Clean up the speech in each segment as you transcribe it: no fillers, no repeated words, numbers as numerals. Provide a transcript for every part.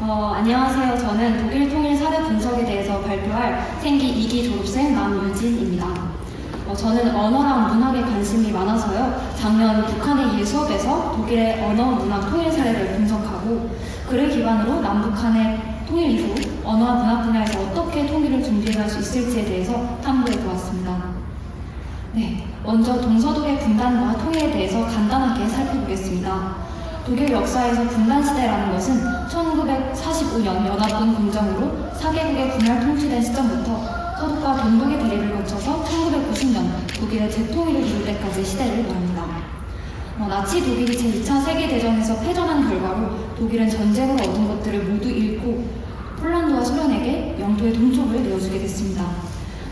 안녕하세요. 저는 독일 통일 사례 분석에 대해서 발표할 생기 2기 졸업생 남유진입니다. 저는 언어랑 문학에 관심이 많아서요. 작년 북한에 의해 수업에서 독일의 언어, 문학 통일 사례를 분석하고 그를 기반으로 남북한의 통일 이후 언어와 문학 분야에서 어떻게 통일을 준비해갈 수 있을지에 대해서 탐구해 보았습니다. 네, 먼저 동서독의 분단과 통일에 대해서 간단하게 살펴보겠습니다. 독일 역사에서 분단시대라는 것은 1945년 연합군 공정으로 4개국의 분열 통치된 시점부터 서독과 동독의 대립을 거쳐서 1990년 독일의 재통일을 이룰 때까지 시대를 말합니다. 나치 독일이 제2차 세계대전에서 패전한 결과로 독일은 전쟁으로 얻은 것들을 모두 잃고 폴란드와 소련에게 영토의 동쪽을 내어주게 됐습니다.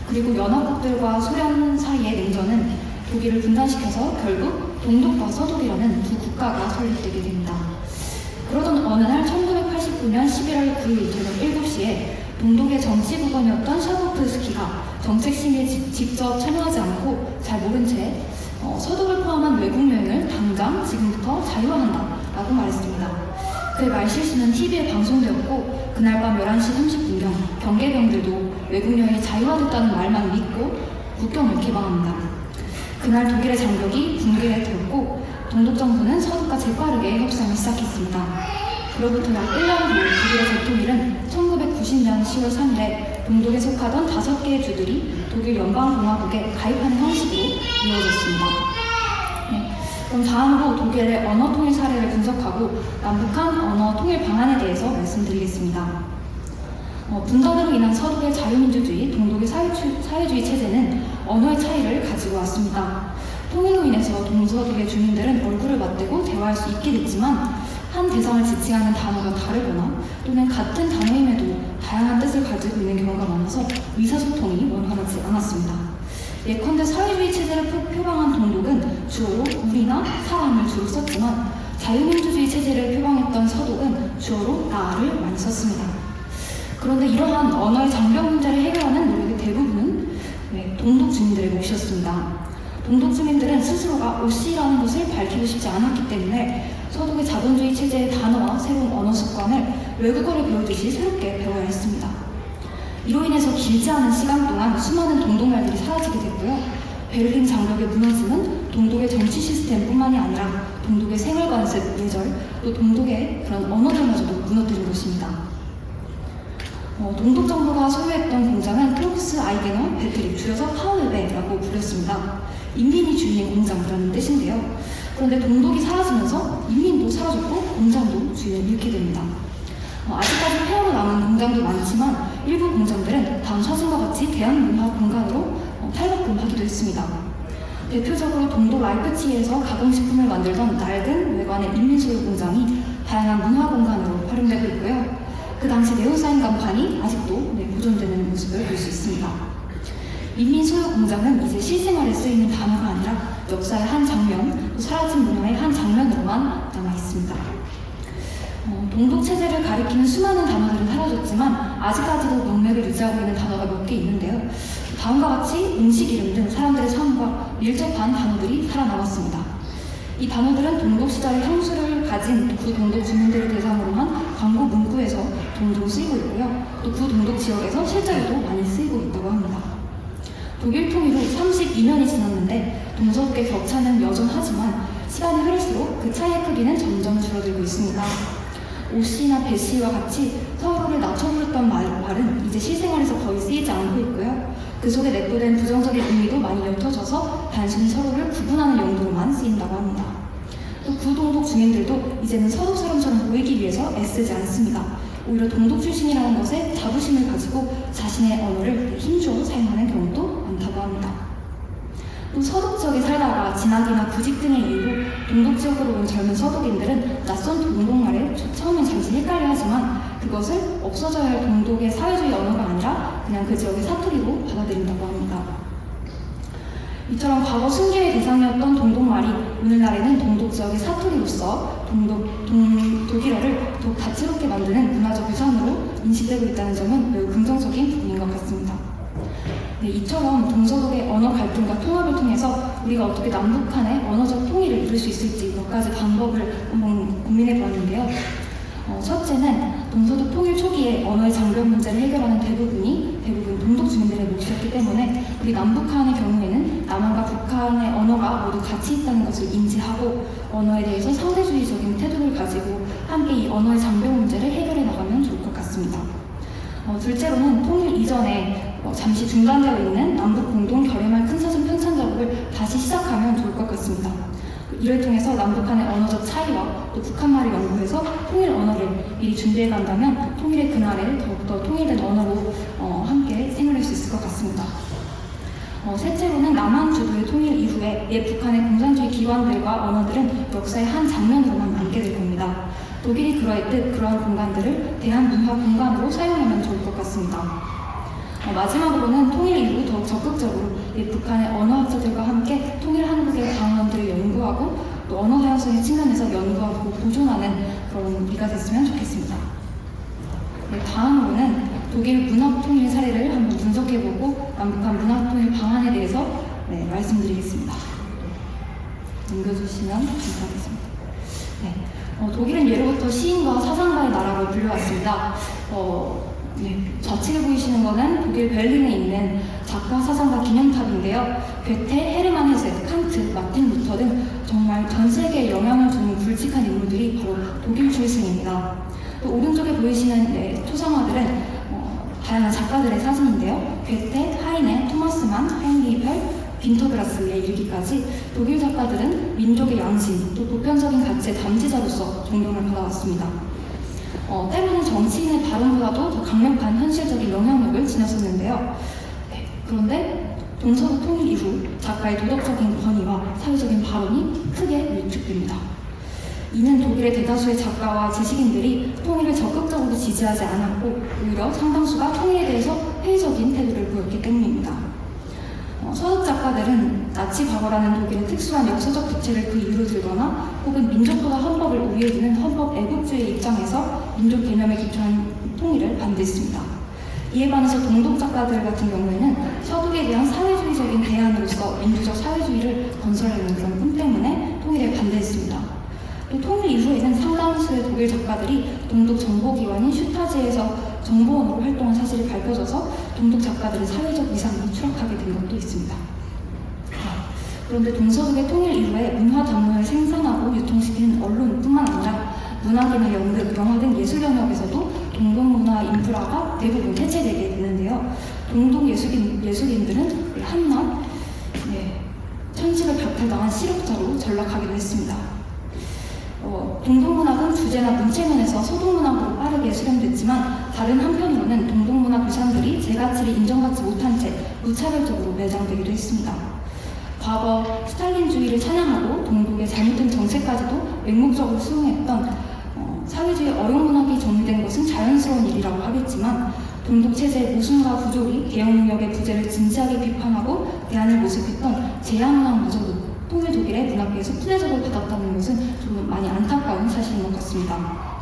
그리고 연합국들과 소련 사이의 냉전은 독일을 분단시켜서 결국 동독과 서독이라는 두 국가가 설립되게 됩니다. 그러던 어느 날 1989년 11월 9일 저녁 7시에 동독의 정치국원이었던 샤도프스키가 정책심의에 직접 참여하지 않고 잘 모른 채 서독을 포함한 외국 여행을 당장 지금부터 자유화한다 라고 말했습니다. 그의 말실수는 TV에 방송되었고 그날 밤 11시 30분경 경계병들도 외국 여행이 자유화됐다는 말만 믿고 국경을 개방합니다. 그날 독일의 장벽이 붕괴되었고 동독 정부는 서독과 재빠르게 협상을 시작했습니다. 그로부터 약 1년 후 독일의 재통일은 1990년 10월 3일에 동독에 속하던 5개의 주들이 독일 연방공화국에 가입하는 형식으로 이루어졌습니다. 그럼 다음으로 독일의 언어 통일 사례를 분석하고 남북한 언어 통일 방안에 대해서 말씀드리겠습니다. 분단으로 인한 서독의 자유민주주의, 동독의 사회주의 체제는 언어의 차이를 가지고 왔습니다. 통일로 인해서 동서독의 주민들은 얼굴을 맞대고 대화할 수 있게 됐지만 한 대상을 지칭하는 단어가 다르거나 또는 같은 단어임에도 다양한 뜻을 가지고 있는 경우가 많아서 의사소통이 원활하지 않았습니다. 예컨대 사회주의 체제를 표방한 동독은 주어로 우리나 사람을 주로 썼지만 자유민주주의 체제를 표방했던 서독은 주어로 나를 많이 썼습니다. 그런데 이러한 언어의 장벽 문제를 해결하는 노력의 대부분은 동독 주민들의 몫이었습니다. 동독 주민들은 스스로가 오씨라는 것을 밝히고 싶지 않았기 때문에 서독의 자본주의 체제의 단어와 새로운 언어 습관을 외국어를 배우듯이 새롭게 배워야 했습니다. 이로 인해서 길지 않은 시간 동안 수많은 동독 말들이 사라지게 됐고요. 베를린 장벽의 무너짐은 동독의 정치 시스템뿐만이 아니라 동독의 생활관습, 예절, 또 동독의 그런 언어들마저도 무너뜨린 것입니다. 동독 정부가 소유했던 공장은 크록스 아이게너 배터리, 줄여서 파울베라고 불렸습니다. 인민이 주인인 공장이라는 뜻인데요. 그런데 동독이 사라지면서 인민도 사라졌고 공장도 주인을 잃게 됩니다. 아직까지 폐허로 남은 공장도 많지만 일부 공장들은 다음 사진과 같이 대한문화공간으로 탈바꿈하기도 했습니다. 대표적으로 동독 라이프치히에서 가공식품을 만들던 낡은 외관의 인민소유 공장이 다양한 문화공간으로 활용되고 있고요. 그 당시 네오사인 간판이 아직도 보존되는 모습을 볼 수 있습니다. 인민소유 공장은 이제 실생활에 쓰이는 단어가 아니라 역사의 한 장면, 또 사라진 문화의 한 장면으로만 남아있습니다. 동독 체제를 가리키는 수많은 단어들은 사라졌지만 아직까지도 명맥을 유지하고 있는 단어가 몇 개 있는데요. 다음과 같이 음식 이름 등 사람들의 삶과 밀접한 단어들이 살아남았습니다. 이 단어들은 동독 시절의 향수를 가진 구 동독 주민들을 대상으로 한 광고 문구에서 종종 쓰이고 있고요. 또 구 동독 지역에서 실제로도 많이 쓰이고 있다고 합니다. 독일 통일 후 32년이 지났는데 동서독의 격차는 여전하지만 시간이 흐를수록 그 차이의 크기는 점점 줄어들고 있습니다. 오씨나 배씨와 같이 서로를 낮춰 부르던 말은 이제 실생활에서 거의 쓰이지 않고 있고요. 그 속에 내포된 부정적인 의미도 많이 옅어져서 단순히 서로를 구분하는 용도로만 쓰인다고 합니다. 또 구동독 주민들도 이제는 서독 사람처럼 보이기 위해서 애쓰지 않습니다. 오히려 동독 출신이라는 것에 자부심을 가지고 자신의 언어를 힘주어 사용하는 경우도 많다고 합니다. 또 서독 지역에 살다가 진학이나 구직 등의 이유로 동독 지역으로 온 젊은 서독인들은 낯선 동독말에 처음엔 잠시 헷갈려 하지만 그것을 없어져야 할 동독의 사회주의 언어가 아니라 그냥 그 지역의 사투리로 받아들인다고 합니다. 이처럼 과거 순교의 대상이었던 동독말이 오늘날에는 동독 지역의 사투리로서 독일어를 더욱 다채롭게 만드는 문화적 유산으로 인식되고 있다는 점은 매우 긍정적인 부분인 것 같습니다. 이처럼 동서독의 언어 갈등과 통합을 통해서 우리가 어떻게 남북한의 언어적 통일을 이룰 수 있을지 몇 가지 방법을 한번 고민해 보았는데요. 첫째는 동서독 통일 초기에 언어의 장벽 문제를 해결하는 대부분 동독 주민들의 몫이었기 때문에 우리 남북한의 경우에는 남한과 북한의 언어가 모두 같이 있다는 것을 인지하고 언어에 대해서 상대주의적인 태도를 가지고 함께 이 언어의 장벽 문제를 해결해 나가면 좋을 것 같습니다. 둘째로는 통일 이전에 잠시 중단되어 있는 남북 공동 결의말 큰 사전 편찬 작업을 다시 시작하면 좋을 것 같습니다. 이를 통해서 남북한의 언어적 차이와 또 북한말을 연구해서 통일 언어를 미리 준비해 간다면 통일의 그날에 더욱더 통일된 언어로 함께 생활할 수 있을 것 같습니다. 셋째로는 남한 주도의 통일 이후에 옛 북한의 공산주의 기관들과 언어들은 역사의 한 장면으로만 남게 될 겁니다. 독일이 그러했듯 그러한 공간들을 대한문화 공간으로 사용하면 좋을 것 같습니다. 마지막으로는 통일 이후 더욱 적극적으로 북한의 언어학자들과 함께 통일 한국의 방언들을 연구하고 또 언어 다양성의 측면에서 연구하고 보존하는 그런 우리가 됐으면 좋겠습니다. 다음으로는 독일 문학 통일 사례를 한번 분석해보고 남북한 문학 통일 방안에 대해서 말씀드리겠습니다. 넘겨주시면 감사하겠습니다. 독일은 예로부터 시인과 사상가의 나라로 불려왔습니다. 좌측에 보이시는 것은 독일 베를린에 있는 작가, 사상가 기념탑인데요. 괴테, 헤르만 헤세, 칸트, 마틴 루터 등 정말 전 세계에 영향을 주는 굵직한 인물들이 바로 독일 출신입니다. 또 오른쪽에 보이시는 초상화들은 다양한 작가들의 사진인데요. 괴테, 하이네, 토마스만, 하인리히펠, 빈터그라스에 이르기까지 독일 작가들은 민족의 양심, 또 보편적인 가치의 담지자로서 존경을 받아왔습니다. 때로는 정치인의 발언보다도 더 강력한 현실적인 영향력을 지녔었는데요. 그런데 동서독 통일 이후 작가의 도덕적인 권위와 사회적인 발언이 크게 위축됩니다. 이는 독일의 대다수의 작가와 지식인들이 통일을 적극적으로 지지하지 않았고 오히려 상당수가 통일에 대해서 회의적인 태도를 보였기 때문입니다. 서독 작가들은 나치 과거라는 독일의 특수한 역사적 부채를 그 이유로 들거나 혹은 민족보다 헌법을 우위에 두는 헌법 애국주의 입장에서 민족 개념에 기초한 통일을 반대했습니다. 이에 반해서 동독 작가들 같은 경우에는 서독에 대한 사회주의적인 대안으로서 민주적 사회주의를 건설하는 그런 꿈 때문에 통일에 반대했습니다. 또 통일 이후에는 상당수의 독일 작가들이 동독 정보기관인 슈타지에서 정보원으로 활동한 사실이 밝혀져서 동독 작가들의 사회적 위상이 추락하게 된 것도 있습니다. 그런데 동서독의 통일 이후에 문화 담론을 생산하고 유통시키는 언론뿐만 아니라 문학이나 연극, 영화 등 예술 영역에서도 동독문화 인프라가 대부분 해체되게 되는데요. 동독 예술인들은 한낱 천식을 박탈당한 실력자로 전락하기도 했습니다. 동독문학은 주제나 문체면에서 서독문학으로 빠르게 수렴됐지만 다른 한편으로는 동독문학 유산들이 제 가치를 인정받지 못한 채 무차별적으로 매장되기도 했습니다. 과거 스탈린주의를 찬양하고 동독의 잘못된 정책까지도 맹목적으로 수용했던 사회주의 어용문학이 정리된 것은 자연스러운 일이라고 하겠지만 동독 체제의 모순과 부조리, 개혁 능력의 부재를 진지하게 비판하고 대안을 모색했던 제야문학마저도 통일 독일의 문학계에서 푸대접을 받았다는 것은 좀 많이 안타까운 사실인 것 같습니다.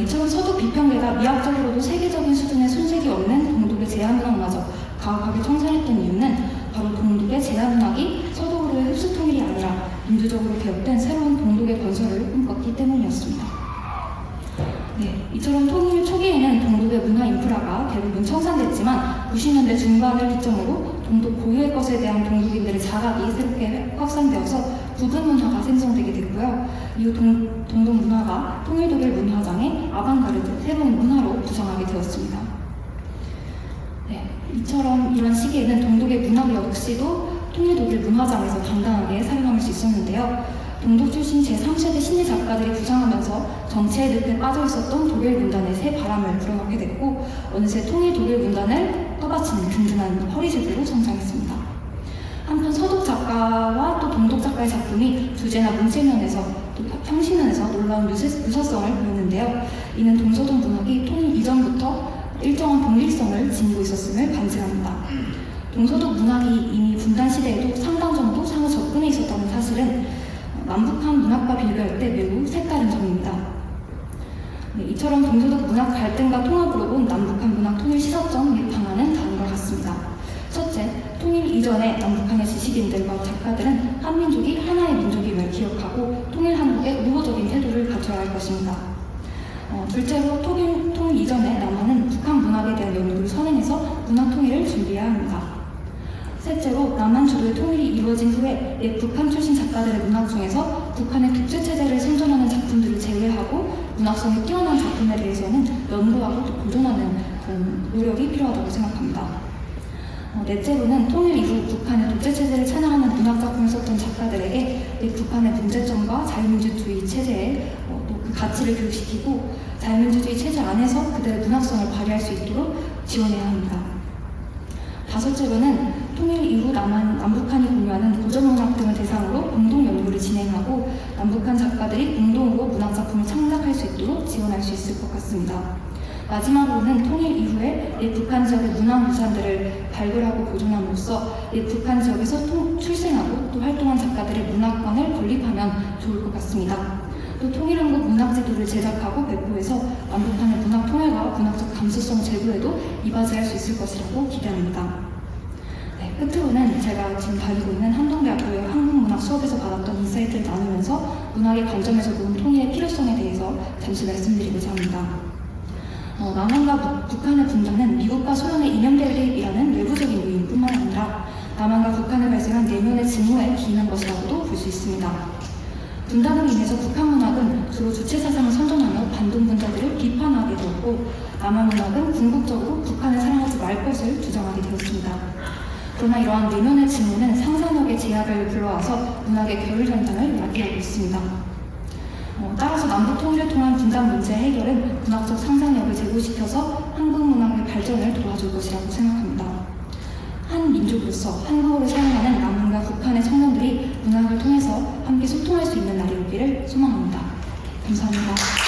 이처럼 서독 비평계가 미학적으로도 세계적인 수준의 손색이 없는 동독의 제야문학마저 가혹하게 청산했던 이유는 바로 동독의 제야문학이 서독으로의 흡수 통일이 아니라 민주적으로 개혁된 새로운 동독의 건설을 꿈꿨기 때문이었습니다. 이처럼 통일 초기에는 동독의 문화 인프라가 대부분 청산됐지만 90년대 중반을 기점으로 동독 고유의 것에 대한 동독인들의 자각이 새롭게 확산되어서 부분 문화가 생성되게 됐고요. 이후 동독 문화가 통일 독일 문화장의 아방가르드 새로운 문화로 구성하게 되었습니다. 이처럼 이런 시기에는 동독의 문학 역시도 통일 독일 문화장에서 당당하게 살아남을 수 있었는데요. 동독 출신 제3세대 신예 작가들이 부상하면서 정체의 늪에 빠져 있었던 독일 문단에 새 바람을 불어넣게 됐고 어느새 통일 독일 문단을 떠받치는 든든한 허리세대로 성장했습니다. 한편 서독 작가와 또 동독 작가의 작품이 주제나 문체면에서 또 형식면에서 놀라운 유사성을 보였는데요. 이는 동서독 문학이 통일 이전부터 일정한 동일성을 지니고 있었음을 반증합니다. 동서독 문학이 이미 분단 시대에도 상당 정도 상호 접근해 있었다는 사실은 남북한 문학과 비교할 때 매우 색다른 점입니다. 이처럼 동서독 문학 갈등과 통합으로 본 남북한 문학 통일 시사점 및 방안은 다음과 같습니다. 첫째, 통일 이전에 남북한의 지식인들과 작가들은 한민족이 하나의 민족임을 기억하고 통일 한국에 우호적인 태도를 갖춰야 할 것입니다. 둘째로 통일 이전에 남한은 북한 문학에 대한 연구를 선행해서 문학 통일을 준비해야 합니다. 셋째로 남한 주도의 통일이 이루어진 후에 옛 북한 출신 작가들의 문학 중에서 북한의 독재 체제를 선전하는 작품들을 제외하고 문학성이 뛰어난 작품에 대해서는 연구하고 또 보존하는 그런 노력이 필요하다고 생각합니다. 넷째로는 통일 이후 북한의 독재 체제를 찬양하는 문학 작품을 썼던 작가들에게 옛 북한의 문제점과 자유민주주의 체제에 또 그 가치를 교육시키고 자유민주주의 체제 안에서 그들의 문학성을 발휘할 수 있도록 지원해야 합니다. 다섯째로는 통일 이후 남북한이 공유하는 고전문학 등을 대상으로 공동 연구를 진행하고 남북한 작가들이 공동으로 문학 작품을 창작할 수 있도록 지원할 수 있을 것 같습니다. 마지막으로는 통일 이후에 옛 북한 지역의 문화 유산들을 발굴하고 보존함으로써 옛 북한 지역에서 출생하고 또 활동한 작가들의 문학관을 건립하면 좋을 것 같습니다. 또 통일한국 문학제도를 제작하고 배포해서 남북한의 문학 통일과 문학적 감수성 제고에도 이바지할 수 있을 것이라고 기대합니다. 네, 끝으로는 제가 지금 다니고 있는 한동대학교의 한국문학 수업에서 받았던 인사이트를 나누면서 문학의 관점에서 본 통일의 필요성에 대해서 잠시 말씀드리고자 합니다. 남한과 북한의 분단은 미국과 소련의 이념 대립이라는 외부적인 요인뿐만 아니라 남한과 북한에 발생한 내면의 증오에 기인한 것이라고도 볼 수 있습니다. 분단으로 인해서 북한 문학은 주로 주체 사상을 선전하며 반동분자들을 비판하게 되었고 남한 문학은 궁극적으로 북한을 사랑하지 말 것을 주장하게 되었습니다. 그러나 이러한 내면의 증오는 상상력의 제약을 불러와서 문학의 결 현상을 야기하고 있습니다. 따라서 남북 통일을 통한 분단 문제 해결은 문학적 상상력을 제고시켜서 한국 문학의 발전을 도와줄 것이라고 생각합니다. 한 민족으로서 한국어를 사용하는 남한과 북한의 청년들이 문학을 통해서 함께 소통할 수 있는 날이 오기를 소망합니다. 감사합니다.